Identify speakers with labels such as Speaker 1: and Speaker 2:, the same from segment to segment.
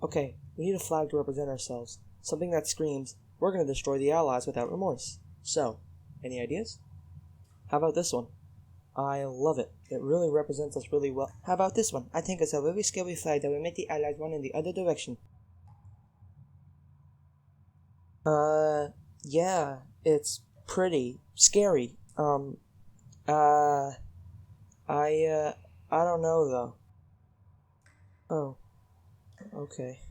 Speaker 1: Okay, we need a flag to represent ourselves. Something that screams, we're gonna destroy the Allies without remorse. So, any ideas? How about this one? I love it. It really represents us really well. How about this one? I think it's a very scary flag that will make the Allies run in the other direction. Yeah, it's pretty scary. I don't know though. Oh, okay.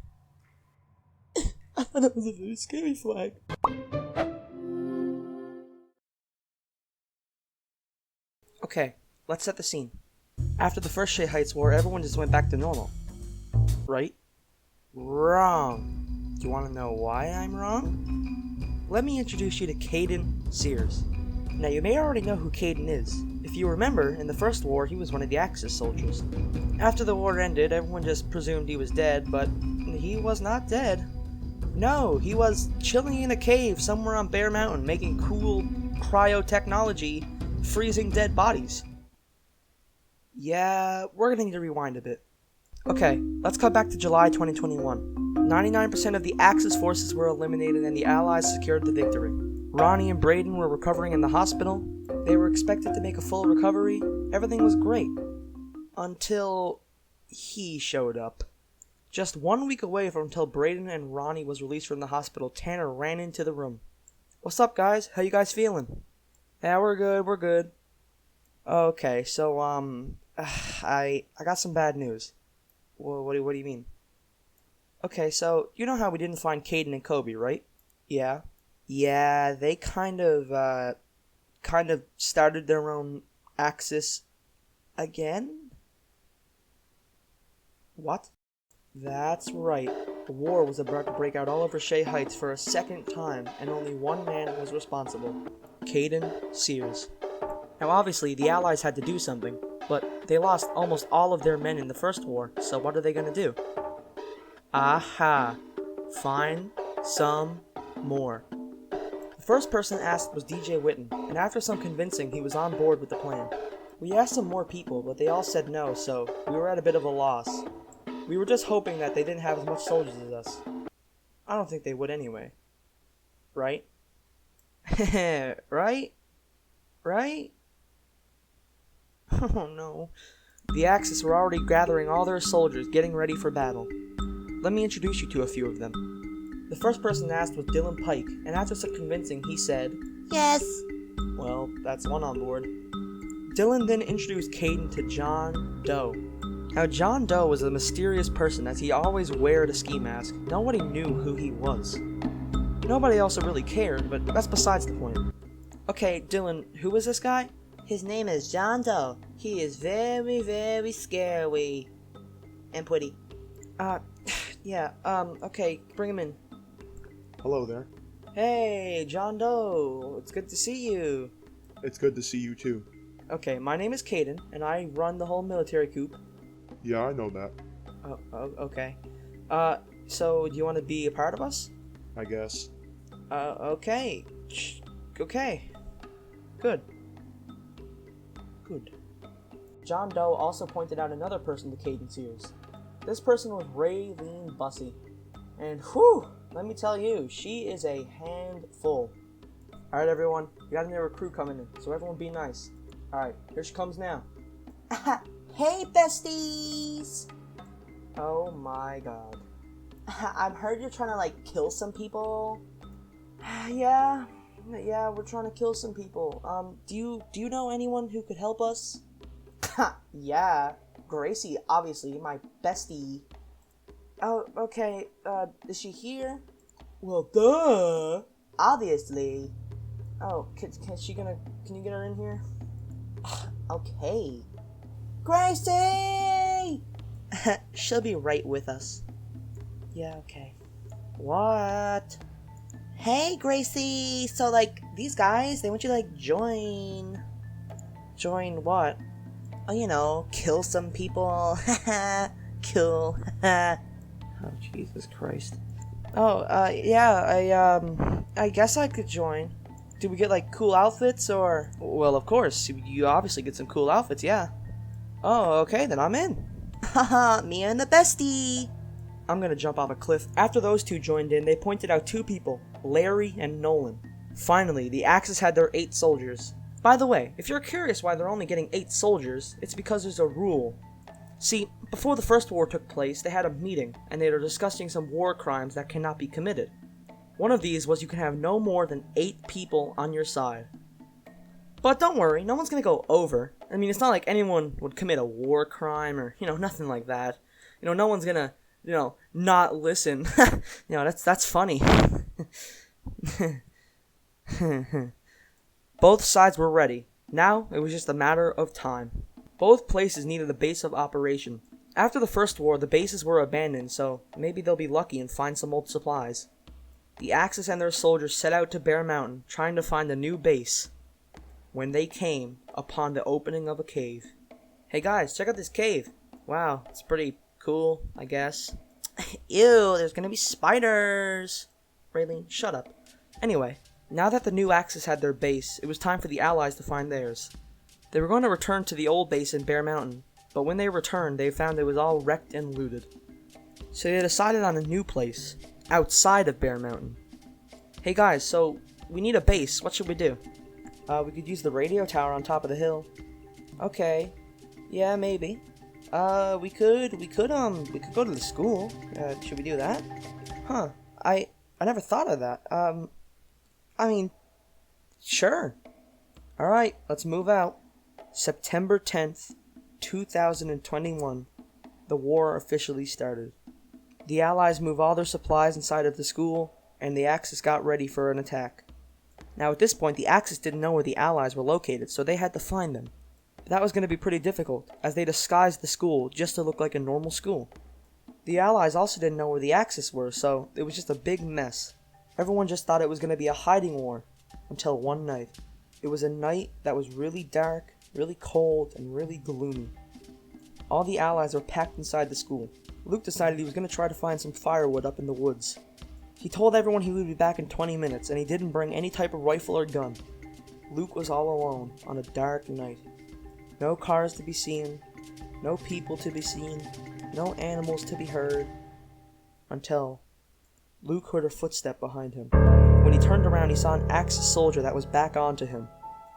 Speaker 1: I thought it was a very scary flag. Okay, let's set the scene. After the first Shea Heights War, everyone just went back to normal. Right? Wrong. Do you want to know why I'm wrong? Let me introduce you to Caden Sears. Now, you may already know who Caden is. If you remember, in the first war, he was one of the Axis soldiers. After the war ended, everyone just presumed he was dead, but he was not dead. No, he was chilling in a cave somewhere on Bear Mountain, making cool cryo-technology, freezing dead bodies. Yeah, we're gonna need to rewind a bit. Okay, let's cut back to July 2021. 99% of the Axis forces were eliminated and the Allies secured the victory. Ronnie and Braden were recovering in the hospital. They were expected to make a full recovery. Everything was great. Until he showed up. Just 1 week away from until Braden and Ronnie was released from the hospital, Tanner ran into the room. What's up, guys? How you guys feeling? Yeah, we're good. Okay, so, I got some bad news. What do you mean? Okay, so, you know how we didn't find Caden and Kobe, right? Yeah. Yeah, they kind of started their own Axis again? What? That's right. The war was about to break out all over Shea Heights for a second time, and only one man was responsible. Caden Sears. Now obviously, the Allies had to do something, but they lost almost all of their men in the first war, so what are they gonna do? Aha! Find some more. The first person asked was DJ Witten, and after some convincing, he was on board with the plan. We asked some more people, but they all said no, so we were at a bit of a loss. We were just hoping that they didn't have as much soldiers as us. I don't think they would anyway. Right? Right? Oh no. The Axis were already gathering all their soldiers, getting ready for battle. Let me introduce you to a few of them. The first person asked was Dylan Pike, and after some convincing, he said, "Yes." Well, that's one on board. Dylan then introduced Caden to John Doe. Now, John Doe was a mysterious person as he always wore a ski mask. Nobody knew who he was. Nobody also really cared, but that's besides the point. Okay, Dylan, who is this guy? His name is John Doe. He is very, very scary. And pretty. Okay, bring him in.
Speaker 2: Hello there.
Speaker 1: Hey, John Doe. It's good to see you.
Speaker 2: It's good to see you too.
Speaker 1: Okay, my name is Caden, and I run the whole military coup.
Speaker 2: Yeah, I know that.
Speaker 1: Okay. So do you want to be a part of us?
Speaker 2: I guess.
Speaker 1: Okay. Okay. Good. John Doe also pointed out another person to Caden Sears. This person was Raylene Bussey. And whew, let me tell you, she is a handful. Alright everyone, we got another recruit coming in, so everyone be nice. Alright, here she comes now. Hey besties! Oh my god. I've heard you're trying to kill some people. Yeah, we're trying to kill some people. Do you know anyone who could help us? Yeah, Gracie, obviously, my bestie. Oh, okay, is she here? Well, duh! Obviously. Oh, can you get her in here? Okay. Gracie! She'll be right with us. Yeah, okay. What? Hey, Gracie! So, these guys, they want you to, join... Join what? Oh, kill some people. Kill. Oh, Jesus Christ. Oh, yeah, I guess I could join. Do we get, cool outfits, or... Well, of course, you obviously get some cool outfits, yeah. Oh, okay, then I'm in. Haha, me and the bestie. I'm gonna jump off a cliff. After those two joined in, they pointed out two people, Larry and Nolan. Finally, the Axis had their 8 soldiers. By the way, if you're curious why they're only getting 8 soldiers, it's because there's a rule. See, before the First War took place, they had a meeting, and they were discussing some war crimes that cannot be committed. One of these was you can have no more than 8 people on your side. But don't worry, no one's gonna go over. I mean, it's not like anyone would commit a war crime or, nothing like that. No one's gonna, not listen. That's funny. Both sides were ready. Now, it was just a matter of time. Both places needed a base of operation. After the First War, the bases were abandoned, so maybe they'll be lucky and find some old supplies. The Axis and their soldiers set out to Bear Mountain, trying to find a new base, when they came upon the opening of a cave. Hey guys, check out this cave. Wow, it's pretty cool, I guess. Ew, there's gonna be spiders. Raylene, shut up. Anyway, now that the new Axis had their base, it was time for the Allies to find theirs. They were going to return to the old base in Bear Mountain, but when they returned, they found it was all wrecked and looted. So they decided on a new place, outside of Bear Mountain. Hey guys, so we need a base. What should we do? We could use the radio tower on top of the hill. Okay. Yeah, maybe. We could go to the school. Should we do that? Huh. I never thought of that. I mean, sure. Alright, let's move out. September 10th, 2021. The war officially started. The Allies moved all their supplies inside of the school, and the Axis got ready for an attack. Now at this point, the Axis didn't know where the Allies were located, so they had to find them. But that was going to be pretty difficult, as they disguised the school just to look like a normal school. The Allies also didn't know where the Axis were, so it was just a big mess. Everyone just thought it was going to be a hiding war, until one night. It was a night that was really dark, really cold, and really gloomy. All the Allies were packed inside the school. Luke decided he was going to try to find some firewood up in the woods. He told everyone he would be back in 20 minutes, and he didn't bring any type of rifle or gun. Luke was all alone on a dark night. No cars to be seen, no people to be seen, no animals to be heard, until Luke heard a footstep behind him. When he turned around, he saw an Axis soldier that was back onto him.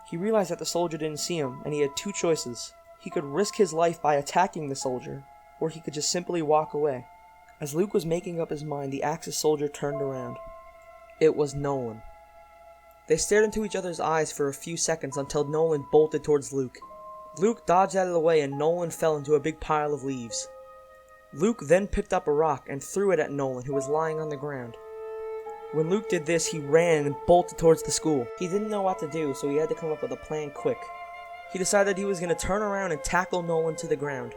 Speaker 1: He realized that the soldier didn't see him, and he had two choices. He could risk his life by attacking the soldier, or he could just simply walk away. As Luke was making up his mind, the Axis soldier turned around. It was Nolan. They stared into each other's eyes for a few seconds until Nolan bolted towards Luke. Luke dodged out of the way and Nolan fell into a big pile of leaves. Luke then picked up a rock and threw it at Nolan, who was lying on the ground. When Luke did this, he ran and bolted towards the school. He didn't know what to do, so he had to come up with a plan quick. He decided he was going to turn around and tackle Nolan to the ground.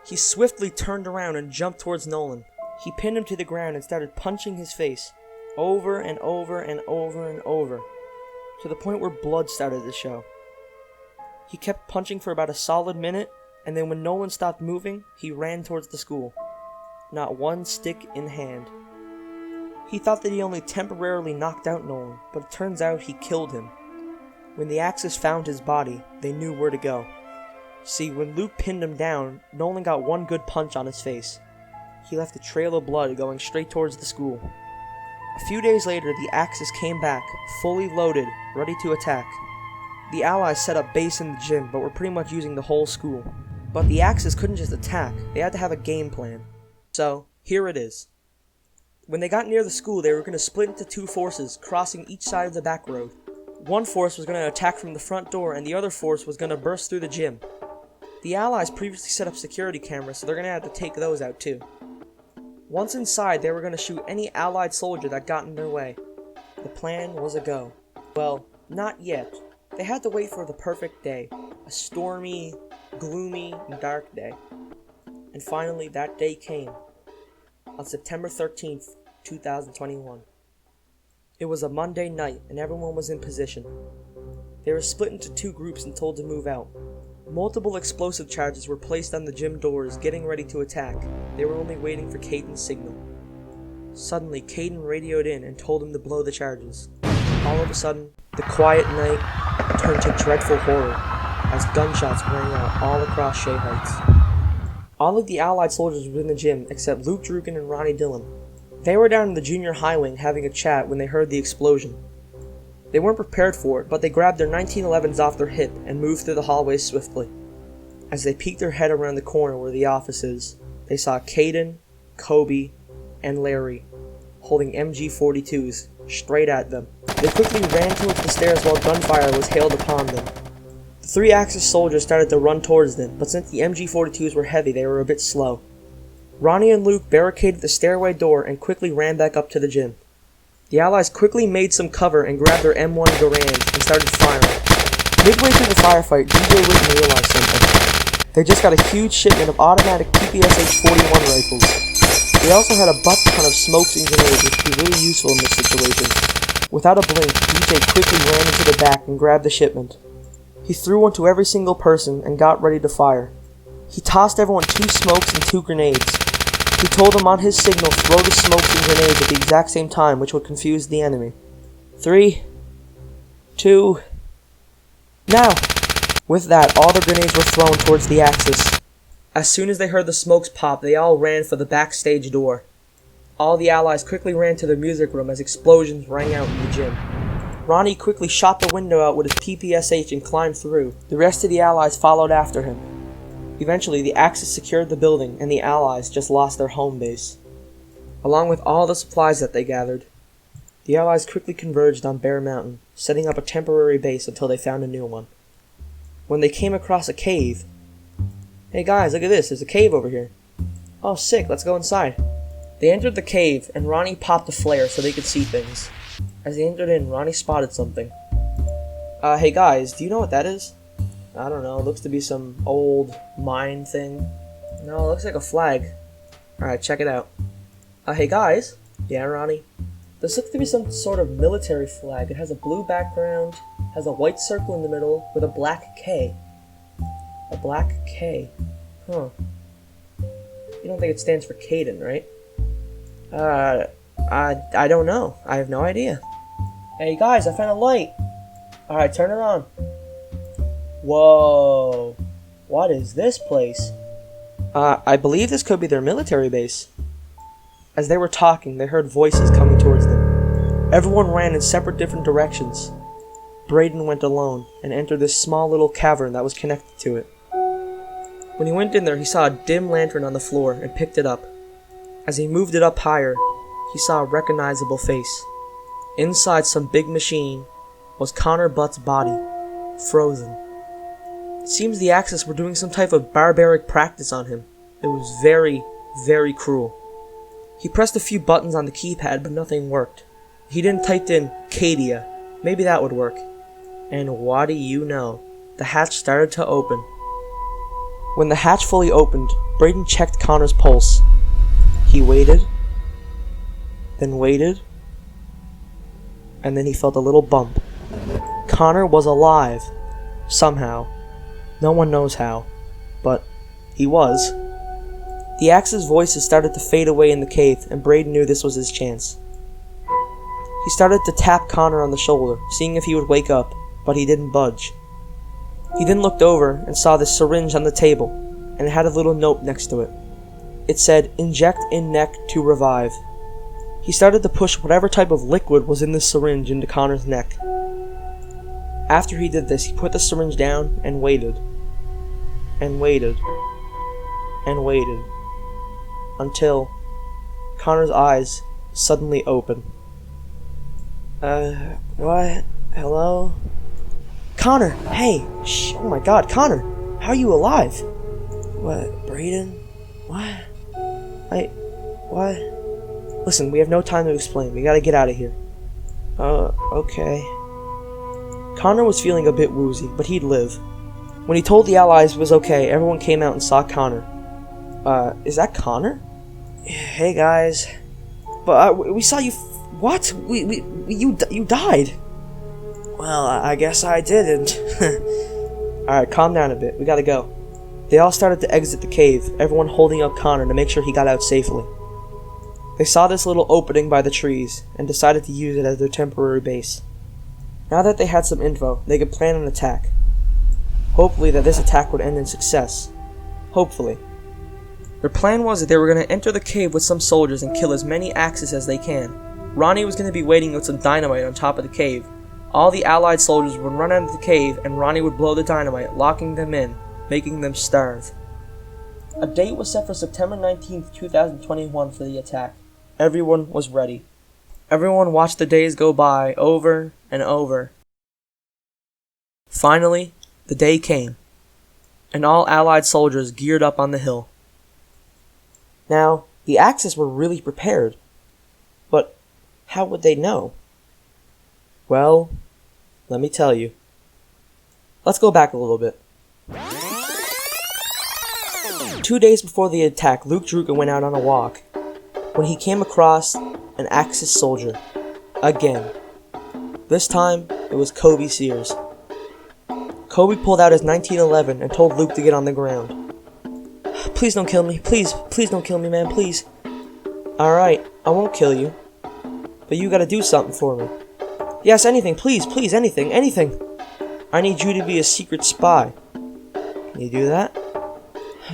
Speaker 1: He swiftly turned around and jumped towards Nolan. He pinned him to the ground and started punching his face, over and over and over and over, to the point where blood started to show. He kept punching for about a solid minute, and then when Nolan stopped moving, he ran towards the school, not one stick in hand. He thought that he only temporarily knocked out Nolan, but it turns out he killed him. When the Axis found his body, they knew where to go. See, when Luke pinned him down, Nolan got one good punch on his face. He left a trail of blood going straight towards the school. A few days later, the Axis came back, fully loaded, ready to attack. The Allies set up base in the gym, but were pretty much using the whole school. But the Axis couldn't just attack, they had to have a game plan. So, here it is. When they got near the school, they were going to split into two forces, crossing each side of the back road. One force was going to attack from the front door, and the other force was going to burst through the gym. The Allies previously set up security cameras, so they're going to have to take those out too. Once inside, they were going to shoot any Allied soldier that got in their way. The plan was a go. Well, not yet. They had to wait for the perfect day. A stormy, gloomy, and dark day. And finally, that day came. On September 13th, 2021. It was a Monday night, and everyone was in position. They were split into two groups and told to move out. Multiple explosive charges were placed on the gym doors, getting ready to attack. They were only waiting for Caden's signal. Suddenly, Caden radioed in and told him to blow the charges. All of a sudden, the quiet night turned to dreadful horror as gunshots rang out all across Shea Heights. All of the Allied soldiers were in the gym except Luke Drukin and Ronnie Dillon. They were down in the junior high wing having a chat when they heard the explosion. They weren't prepared for it, but they grabbed their 1911s off their hip and moved through the hallways swiftly. As they peeked their head around the corner where the office is, they saw Caden, Kobe, and Larry holding MG-42s straight at them. They quickly ran towards the stairs while gunfire was hailed upon them. The three Axis soldiers started to run towards them, but since the MG-42s were heavy, they were a bit slow. Ronnie and Luke barricaded the stairway door and quickly ran back up to the gym. The Allies quickly made some cover and grabbed their M1 Garands and started firing. Midway through the firefight, DJ Whitten realized something. They just got a huge shipment of automatic PPSH-41 rifles. They also had a butt ton of smokes and grenades, which would be really useful in this situation. Without a blink, DJ quickly ran into the back and grabbed the shipment. He threw one to every single person and got ready to fire. He tossed everyone 2 smokes and 2 grenades. He told them on his signal throw the smokes and grenades at the exact same time, which would confuse the enemy. 3, 2, now! With that, all the grenades were thrown towards the Axis. As soon as they heard the smokes pop, they all ran for the backstage door. All the Allies quickly ran to the music room as explosions rang out in the gym. Ronnie quickly shot the window out with his PPSH and climbed through. The rest of the Allies followed after him. Eventually, the Axis secured the building, and the Allies just lost their home base. Along with all the supplies that they gathered, the Allies quickly converged on Bear Mountain, setting up a temporary base until they found a new one. When they came across a cave, "Hey guys, look at this, there's a cave over here." "Oh, sick, let's go inside." They entered the cave, and Ronnie popped a flare so they could see things. As they entered in, Ronnie spotted something. Hey guys, do you know what that is?" "I don't know, it looks to be some old mine thing." "No, it looks like a flag." "Alright, check it out." Hey guys?" "Yeah, Ronnie?" "This looks to be some sort of military flag. It has a blue background, has a white circle in the middle, with a black K." "A black K? Huh. You don't think it stands for Caden, right?" I don't know. I have no idea." "Hey guys, I found a light." "Alright, turn it on." Whoa. What is this place? I believe this could be their military base." As they were talking, they heard voices coming towards them. Everyone ran in separate different directions. Braden went alone and entered this small little cavern that was connected to it. When he went in there, he saw a dim lantern on the floor and picked it up. As he moved it up higher, he saw a recognizable face. Inside some big machine was Connor Butt's body, frozen. It seems the Axis were doing some type of barbaric practice on him. It was very, very cruel. He pressed a few buttons on the keypad, but nothing worked. He then typed in Cadia. Maybe that would work. And what do you know? The hatch started to open. When the hatch fully opened, Braden checked Connor's pulse. He waited, then waited, and then he felt a little bump. Connor was alive. Somehow. No one knows how. But he was. The Axe's voices started to fade away in the cave, and Braden knew this was his chance. He started to tap Connor on the shoulder, seeing if he would wake up, but he didn't budge. He then looked over and saw the syringe on the table, and it had a little note next to it. It said, "Inject in neck to revive." He started to push whatever type of liquid was in the syringe into Connor's neck. After he did this, he put the syringe down and waited. And waited. And waited. Until Connor's eyes suddenly opened. What? Hello? "Connor! Hey! Shh! Oh my god, Connor! How are you alive?" "What? Braden? What? What?" "Listen, we have no time to explain. We gotta get out of here." Okay." Connor was feeling a bit woozy, but he'd live. When he told the Allies it was okay, everyone came out and saw Connor. Is that Connor?" "Hey guys." "But we saw you what? You died." "Well, I guess I didn't." "Alright, calm down a bit. We gotta go." They all started to exit the cave, everyone holding up Connor to make sure he got out safely. They saw this little opening by the trees, and decided to use it as their temporary base. Now that they had some info, they could plan an attack. Hopefully that this attack would end in success. Hopefully. Their plan was that they were going to enter the cave with some soldiers and kill as many Axis as they can. Ronnie was going to be waiting with some dynamite on top of the cave. All the Allied soldiers would run out of the cave and Ronnie would blow the dynamite, locking them in, making them starve. A date was set for September 19th, 2021 for the attack. Everyone was ready. Everyone watched the days go by over and over. Finally, the day came, and all Allied soldiers geared up on the hill. Now, the Axis were really prepared, but how would they know? Well, let me tell you. Let's go back a little bit. 2 days before the attack, Luke Druga went out on a walk when he came across an Axis soldier. Again. This time, it was Kobe Sears. Kobe pulled out his 1911 and told Luke to get on the ground. Please don't kill me. Please don't kill me, man, please. Alright, I won't kill you. But you gotta do something for me. Yes, anything, please, anything. I need you to be a secret spy. Can you do that?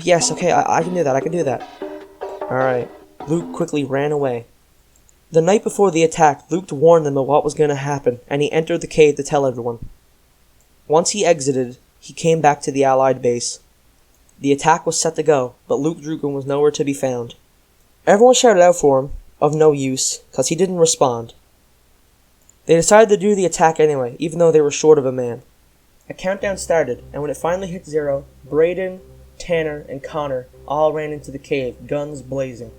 Speaker 1: Yes, okay, I can do that, Alright, Luke quickly ran away. The night before the attack, Luke warned them of what was going to happen, and he entered the cave to tell everyone. Once he exited, he came back to the Allied base. The attack was set to go, but Luke Druga was nowhere to be found. Everyone shouted out for him, of no use, because he didn't respond. They decided to do the attack anyway, even though they were short of a man. A countdown started, and when it finally hit 0, Braden, Tanner, and Connor all ran into the cave, guns blazing.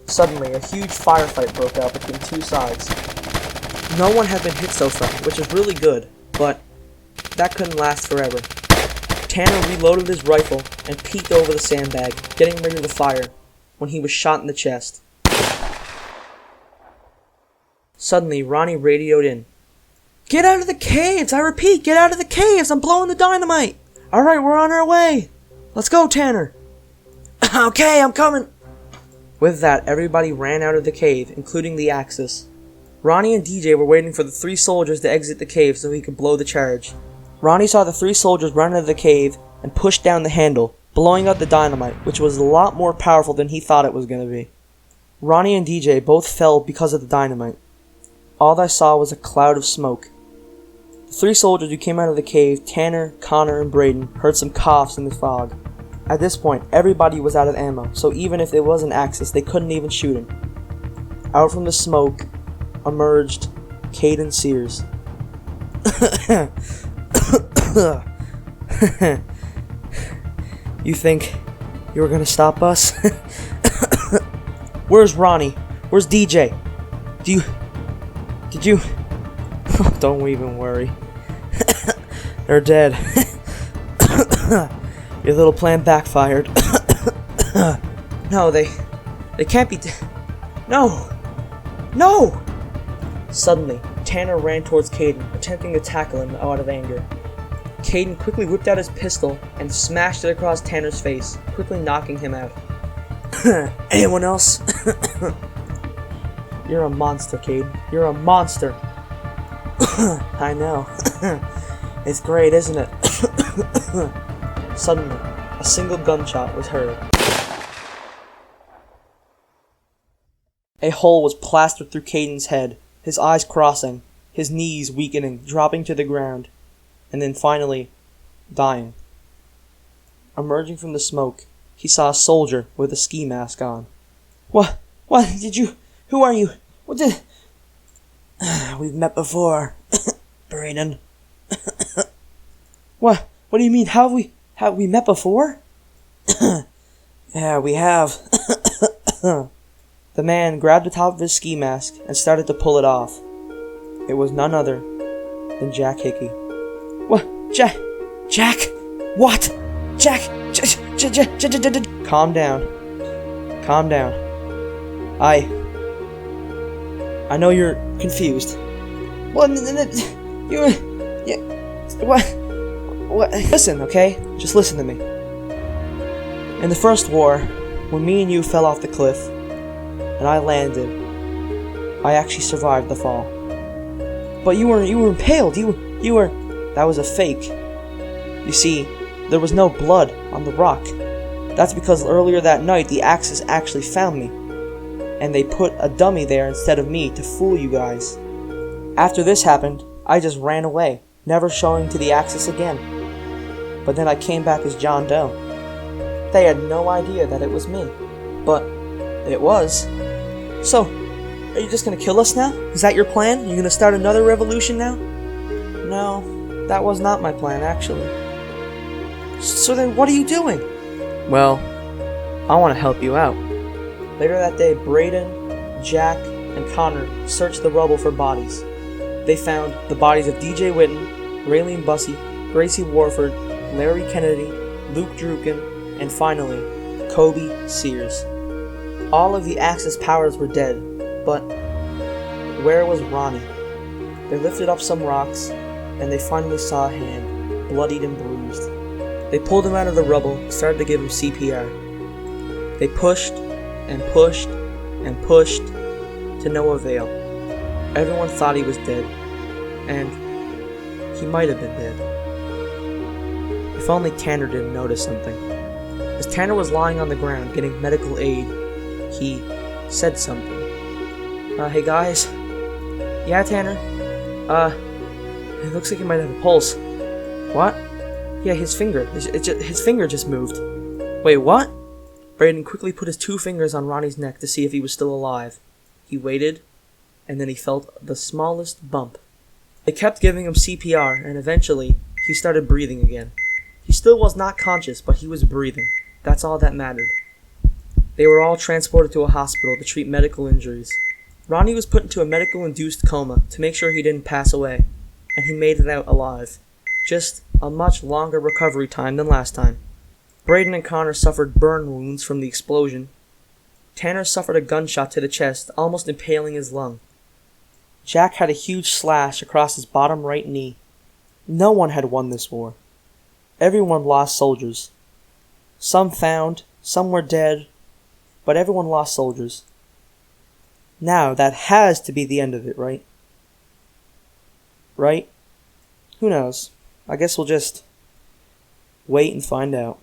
Speaker 1: Suddenly, a huge firefight broke out between two sides. No one had been hit so far, which is really good, but that couldn't last forever. Tanner reloaded his rifle and peeked over the sandbag, getting ready to fire, when he was shot in the chest. Suddenly, Ronnie radioed in. Get out of the caves! I repeat, get out of the caves! I'm blowing the dynamite! Alright, we're on our way! Let's go, Tanner! Okay, I'm coming! With that, everybody ran out of the cave, including the Axis. Ronnie and DJ were waiting for the 3 soldiers to exit the cave so he could blow the charge. Ronnie saw the 3 soldiers run out of the cave and pushed down the handle, blowing out the dynamite, which was a lot more powerful than he thought it was going to be. Ronnie and DJ both fell because of the dynamite. All I saw was a cloud of smoke. The 3 soldiers who came out of the cave, Tanner, Connor, and Braden, heard some coughs in the fog. At this point, everybody was out of ammo, so even if it was an Axis, they couldn't even shoot him. Out from the smoke emerged Caden Sears. You think you were gonna stop us? Where's Ronnie? Where's DJ? Did you? Don't even worry. They're dead. Your little plan backfired. No, they can't be No! No! Suddenly, Tanner ran towards Caden, attempting to tackle him out of anger. Caden quickly whipped out his pistol and smashed it across Tanner's face, quickly knocking him out. Anyone else? You're a monster, Caden. You're a monster. I know. It's great, isn't it? Suddenly, a single gunshot was heard. A hole was plastered through Caden's head, his eyes crossing, his knees weakening, dropping to the ground, and then finally, dying. Emerging from the smoke, he saw a soldier with a ski mask on. What did you... Who are you? What did... We've met before, Braden. What do you mean? Have we met before? Yeah, we have. The man grabbed the top of his ski mask and started to pull it off. It was none other than Jack Hickey. What? Jack? What? Jack? Calm down. I know you're confused. What? What? Listen, okay? Just listen to me. In the first war, when me and you fell off the cliff, and I landed, I actually survived the fall. But you were impaled. You were. That was a fake. You see, there was no blood on the rock. That's because earlier that night the Axis actually found me, and they put a dummy there instead of me to fool you guys. After this happened, I just ran away, never showing to the Axis again. But then I came back as John Doe. They had no idea that it was me, but it was. So, are you just gonna kill us now? Is that your plan? You gonna start another revolution now? No, that was not my plan, actually. So then what are you doing? Well, I want to help you out. Later that day, Braden, Jack, and Connor searched the rubble for bodies. They found the bodies of DJ Witten, Raylene Bussey, Gracie Warford, Larry Kennedy, Luke Drukin, and finally, Kobe Sears. All of the Axis powers were dead, but where was Ronnie? They lifted up some rocks, and they finally saw a hand, bloodied and bruised. They pulled him out of the rubble and started to give him CPR. They pushed and pushed and pushed to no avail. Everyone thought he was dead, and he might have been dead. If only Tanner didn't notice something. As Tanner was lying on the ground getting medical aid, he said something. Hey guys? Yeah, Tanner? It looks like he might have a pulse. What? Yeah, his finger. His finger just moved. Wait, what? Braden quickly put his 2 fingers on Ronnie's neck to see if he was still alive. He waited, and then he felt the smallest bump. They kept giving him CPR, and eventually, he started breathing again. He still was not conscious, but he was breathing. That's all that mattered. They were all transported to a hospital to treat medical injuries. Ronnie was put into a medical-induced coma to make sure he didn't pass away, and he made it out alive. Just a much longer recovery time than last time. Braden and Connor suffered burn wounds from the explosion. Tanner suffered a gunshot to the chest, almost impaling his lung. Jack had a huge slash across his bottom right knee. No one had won this war. Everyone lost soldiers. Some found, some were dead, but everyone lost soldiers. Now, that has to be the end of it, right? Right? Who knows? I guess we'll just wait and find out.